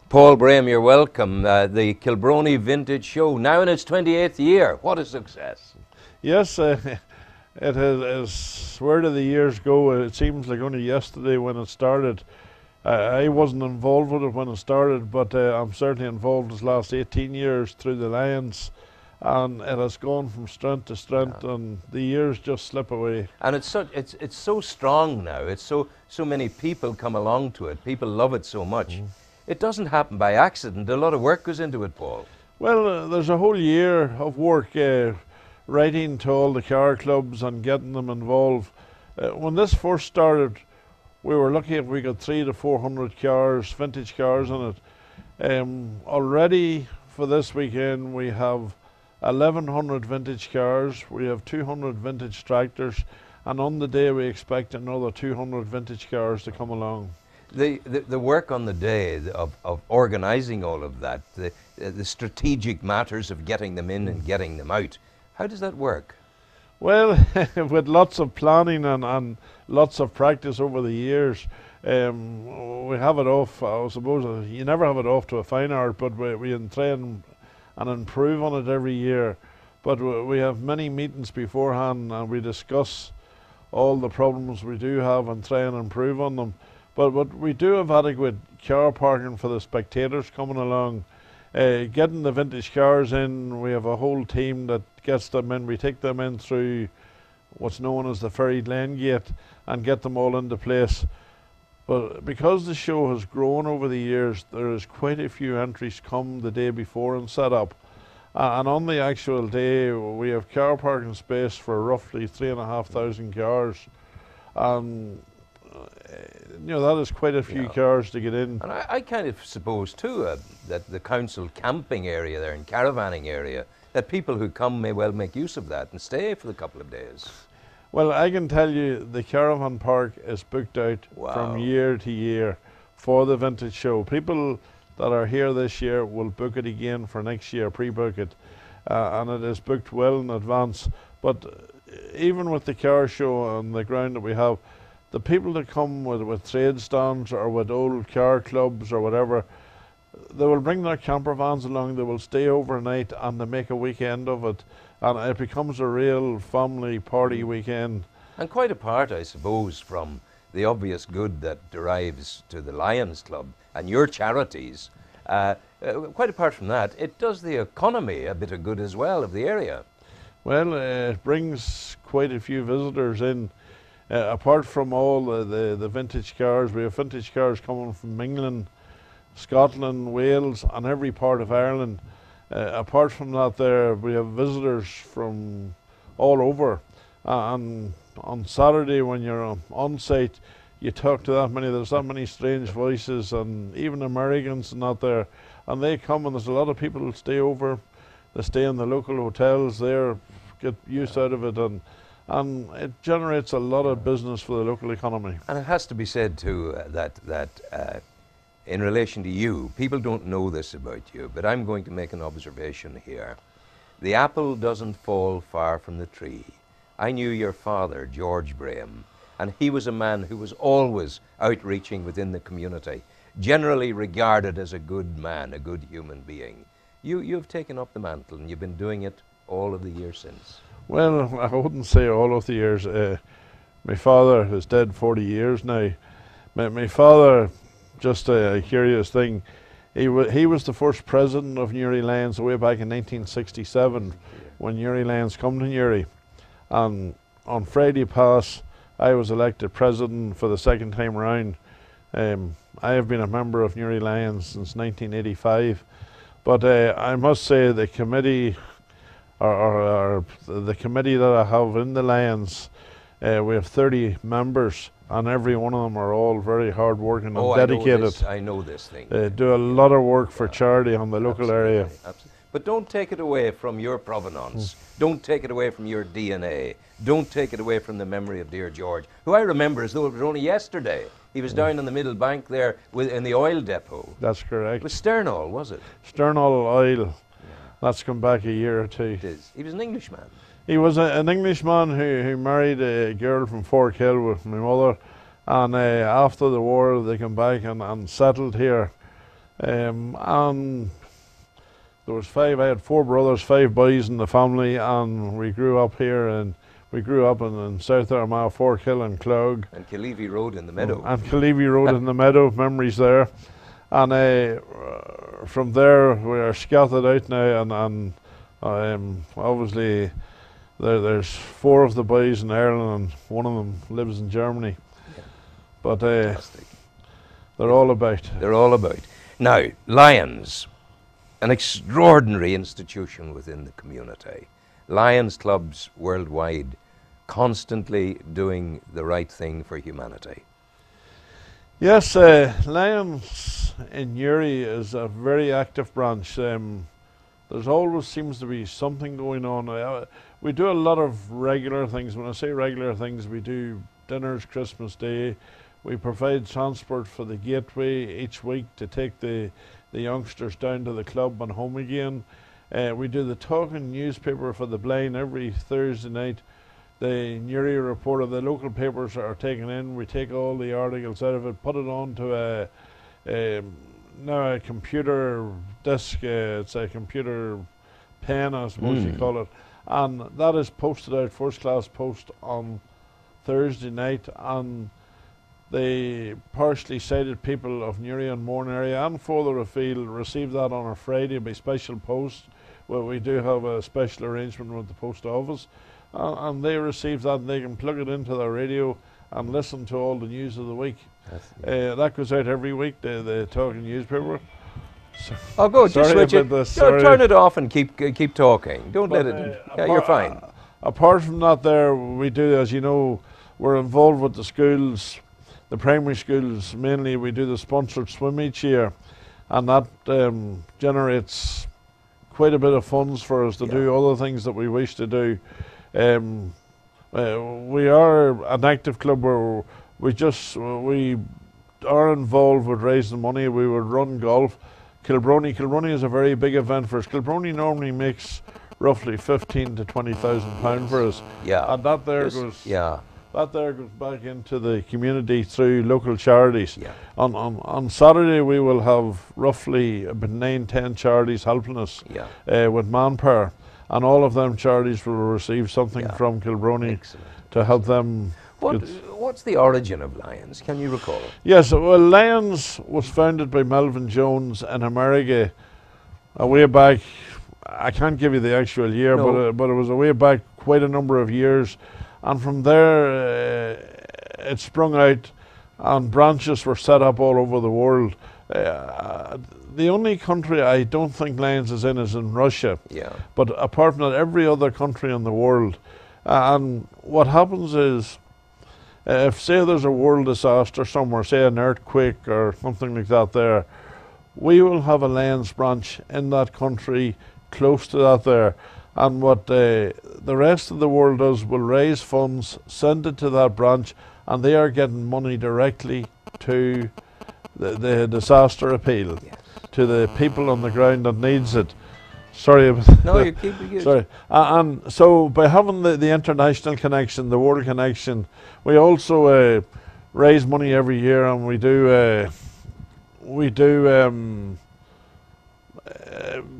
Paul Braham, you're welcome. The Kilbrony Vintage Show, now in its 28th year. What a success. Yes, it has, as where do the years go? It seems like only yesterday when it started. I wasn't involved with it when it started, but I'm certainly involved this last 18 years through the Lions, and it has gone from strength to strength, and the years just slip away. And it's so strong now. It's so many people come along to it. People love it so much. It doesn't happen by accident. A lot of work goes into it, Paul. Well, there's a whole year of work writing to all the car clubs and getting them involved. When this first started, we were lucky if we got 300 to 400 cars, vintage cars in it. Already for this weekend we have 1,100 vintage cars, we have 200 vintage tractors, and on the day we expect another 200 vintage cars to come along. The work on the day of organising all of that, the strategic matters of getting them in and getting them out, how does that work? Well, with lots of planning and lots of practice over the years, we have it off. I suppose you never have it off to a fine art, but we try and improve on it every year. But we have many meetings beforehand and we discuss all the problems we do have and try and improve on them. But we do have adequate car parking for the spectators coming along. Getting the vintage cars in, we have a whole team that gets them in. We take them in through what's known as the Ferry Lane Gate and get them all into place. But because the show has grown over the years, there is quite a few entries come the day before and set up. And on the actual day, we have car parking space for roughly 3,500 cars. You know, that is quite a few cars to get in. And I kind of suppose too that the council camping area there and caravanning area, that people who come may well make use of that and stay for a couple of days. Well, I can tell you the caravan park is booked out from year to year for the vintage show. People that are here this year will book it again for next year, pre-book it, and it is booked well in advance. But even with the car show on the ground that we have, the people that come with trade stands or with old car clubs or whatever, they will bring their camper vans along, they will stay overnight and they make a weekend of it. And it becomes a real family party weekend. And quite apart, I suppose, from the obvious good that derives to the Lions Club and your charities, quite apart from that, it does the economy a bit of good as well of the area. Well, it brings quite a few visitors in. Apart from all the vintage cars, we have vintage cars coming from England, Scotland, Wales and every part of Ireland. Apart from that, we have visitors from all over. And on Saturday when you're on site, you talk to there's that many strange voices and even Americans and that there. And they come and there's a lot of people who stay over. They stay in the local hotels there, get use out of it, and it generates a lot of business for the local economy. And it has to be said too that in relation to you, people don't know this about you, but I'm going to make an observation here. The apple doesn't fall far from the tree. I knew your father, George Braham, and he was a man who was always outreaching within the community, generally regarded as a good man, a good human being. You've taken up the mantle and you've been doing it all of the years since. Well, I wouldn't say all of the years. My father is dead 40 years now. My father, just a curious thing, he was the first president of Newry Lions way back in 1967 when Newry Lions come to Newry. And on Friday past, I was elected president for the second time around. I have been a member of Newry Lions since 1985. But I must say the committee, or the committee that I have in the Lions, we have 30 members and every one of them are all very hard working and dedicated. I know this thing. They do a lot of work for charity on the local area. Absolutely. But don't take it away from your provenance. Don't take it away from your DNA. Don't take it away from the memory of dear George, who I remember as though it was only yesterday. He was down on the middle bank there in the oil depot. That's correct. It was Sternall, was it? Sternall Oil. That's come back a year or two. It is. He was an Englishman. He was an Englishman who married a girl from Fork Hill with my mother, and after the war they came back and settled here. And there was five. I had four brothers, five boys in the family, and we grew up here, and we grew up in South Armagh, Forkhill and Clog. And Killeavy Road in the meadow. And Killeavy Road in the meadow, memories there. And from there we are scattered out now, and obviously there's four of the boys in Ireland, and one of them lives in Germany. Yeah. But Fantastic. they're all about. They're all about. Now, Lions, an extraordinary institution within the community. Lions clubs worldwide, constantly doing the right thing for humanity. Yes, Lions in Newry is a very active branch. There's always seems to be something going on. We do a lot of regular things. When I say regular things, we do dinners Christmas Day. We provide transport for the gateway each week to take the youngsters down to the club and home again. We do the talking newspaper for the blind every Thursday night. The Newry Reporter, the local papers are taken in. We take all the articles out of it, put it onto now a computer disk. It's a computer pen, I suppose you call it, and that is posted out, first class post, on Thursday night. And the partially sighted people of Newry and Mourne area and further afield receive that on a Friday by special post, where we do have a special arrangement with the post office. And they receive that, and they can plug it into their radio and listen to all the news of the week. That goes out every week, the talking newspaper. Oh, go, just switch it. Turn it off and keep talking. Don't let it. Yeah, you're fine. Apart from that, there we do, as you know, we're involved with the schools, the primary schools mainly. We do the sponsored swim each year, and that generates quite a bit of funds for us to do other things that we wish to do. We are an active club where we are involved with raising money. We would run golf. Kilbrony is a very big event for us. Kilbrony normally makes roughly £15,000 to £20,000 for us. Yeah. And that there goes back into the community through local charities. Yeah. On Saturday we will have roughly about 9-10 charities helping us with manpower. And all of them charities will receive something from Kilbrony to help them. What's the origin of Lions? Can you recall? Yes, well, Lions was founded by Melvin Jones in America a way back. I can't give you the actual year, but it was a way back quite a number of years. And from there, it sprung out, and branches were set up all over the world. The only country I don't think Lions is in Russia. Yeah. But apart from that, every other country in the world. And what happens is, if say there's a world disaster somewhere, say an earthquake or something like that there, we will have a Lions branch in that country close to that there. And what the rest of the world does will raise funds, send it to that branch, and they are getting money directly to the disaster appeal. Yes. To the people on the ground that needs it. Sorry about No, you keep it. Sorry. And so by having the international connection, the world connection, we also raise money every year, and we do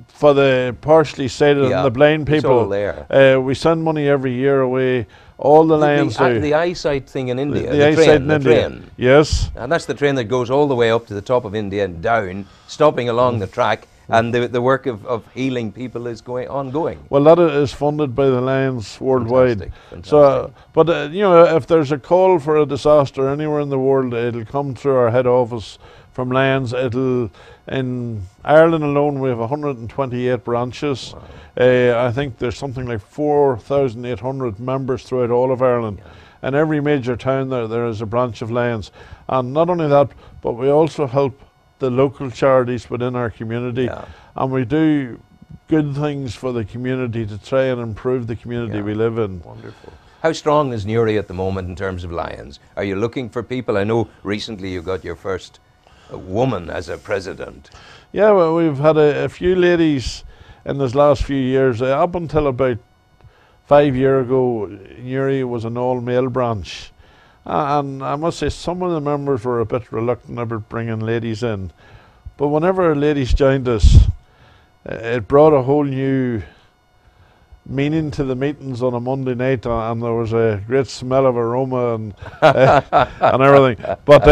for the partially sighted and the blind people. We send money every year away. All the Lions do. The eyesight thing in India. The eyesight in India. Train. Yes. And that's the train that goes all the way up to the top of India and down, stopping along the track, and the work of healing people is ongoing. Well, that is funded by the Lions worldwide. Fantastic. So, but you know, if there's a call for a disaster anywhere in the world, it'll come through our head office from Lions. In Ireland alone, we have 128 branches. Wow. I think there's something like 4,800 members throughout all of Ireland. Yeah. In every major town there is a branch of Lions. And not only that, but we also help the local charities within our community. Yeah. And we do good things for the community to try and improve the community we live in. Wonderful. How strong is Newry at the moment in terms of Lions? Are you looking for people? I know recently you got your first woman as a president. Yeah, well, we've had a few ladies in this last few years. Up until about 5 years ago, Newry was an all-male branch. And I must say some of the members were a bit reluctant about bringing ladies in. But whenever ladies joined us, it brought a whole new meaning to the meetings on a Monday night, and there was a great smell of aroma and and everything. But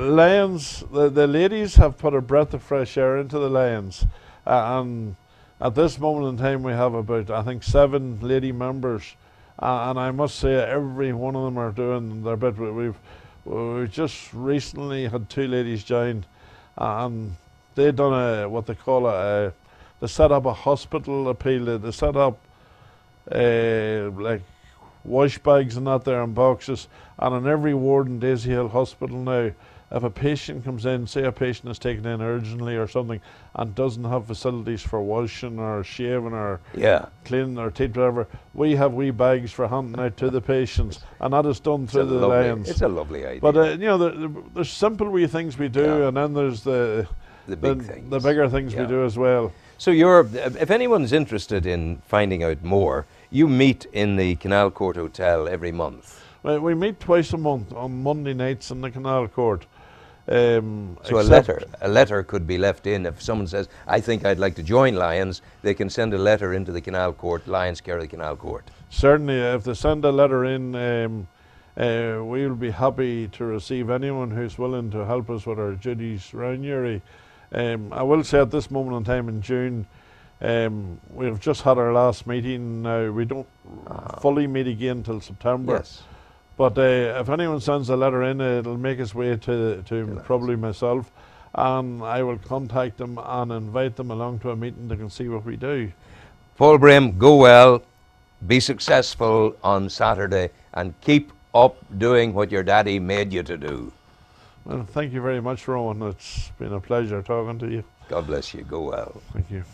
Lions, the ladies have put a breath of fresh air into the Lions, and at this moment in time we have about, I think, 7 lady members, and I must say every one of them are doing their bit. We've just recently had 2 ladies join, and they done what they call they set up a hospital appeal. They set up like wash bags and that there in boxes, and in every ward in Daisy Hill Hospital now, if a patient comes in, say a patient is taken in urgently or something and doesn't have facilities for washing or shaving or cleaning their teeth, whatever, we have wee bags for handing out to the patients, and that is done through the Lions. It's a lovely idea. But you know, there's simple wee things we do, and then there's the big things, the bigger things we do as well. So if anyone's interested in finding out more, you meet in the Canal Court Hotel every month. Well, we meet twice a month on Monday nights in the Canal Court. So a letter could be left in. If someone says, I think I'd like to join Lions, they can send a letter into the Canal Court, Lions care of the Canal Court. Certainly, if they send a letter in, we'll be happy to receive anyone who's willing to help us with our duties around Uri. I will say at this moment in time in June, we've just had our last meeting now. We don't fully meet again until September. Yes. But if anyone sends a letter in, it'll make its way to probably myself, and I will contact them and invite them along to a meeting. They can see what we do. Paul Braham, go well, be successful on Saturday, and keep up doing what your daddy made you to do. Well, thank you very much, Rowan. It's been a pleasure talking to you. God bless you. Go well. Thank you.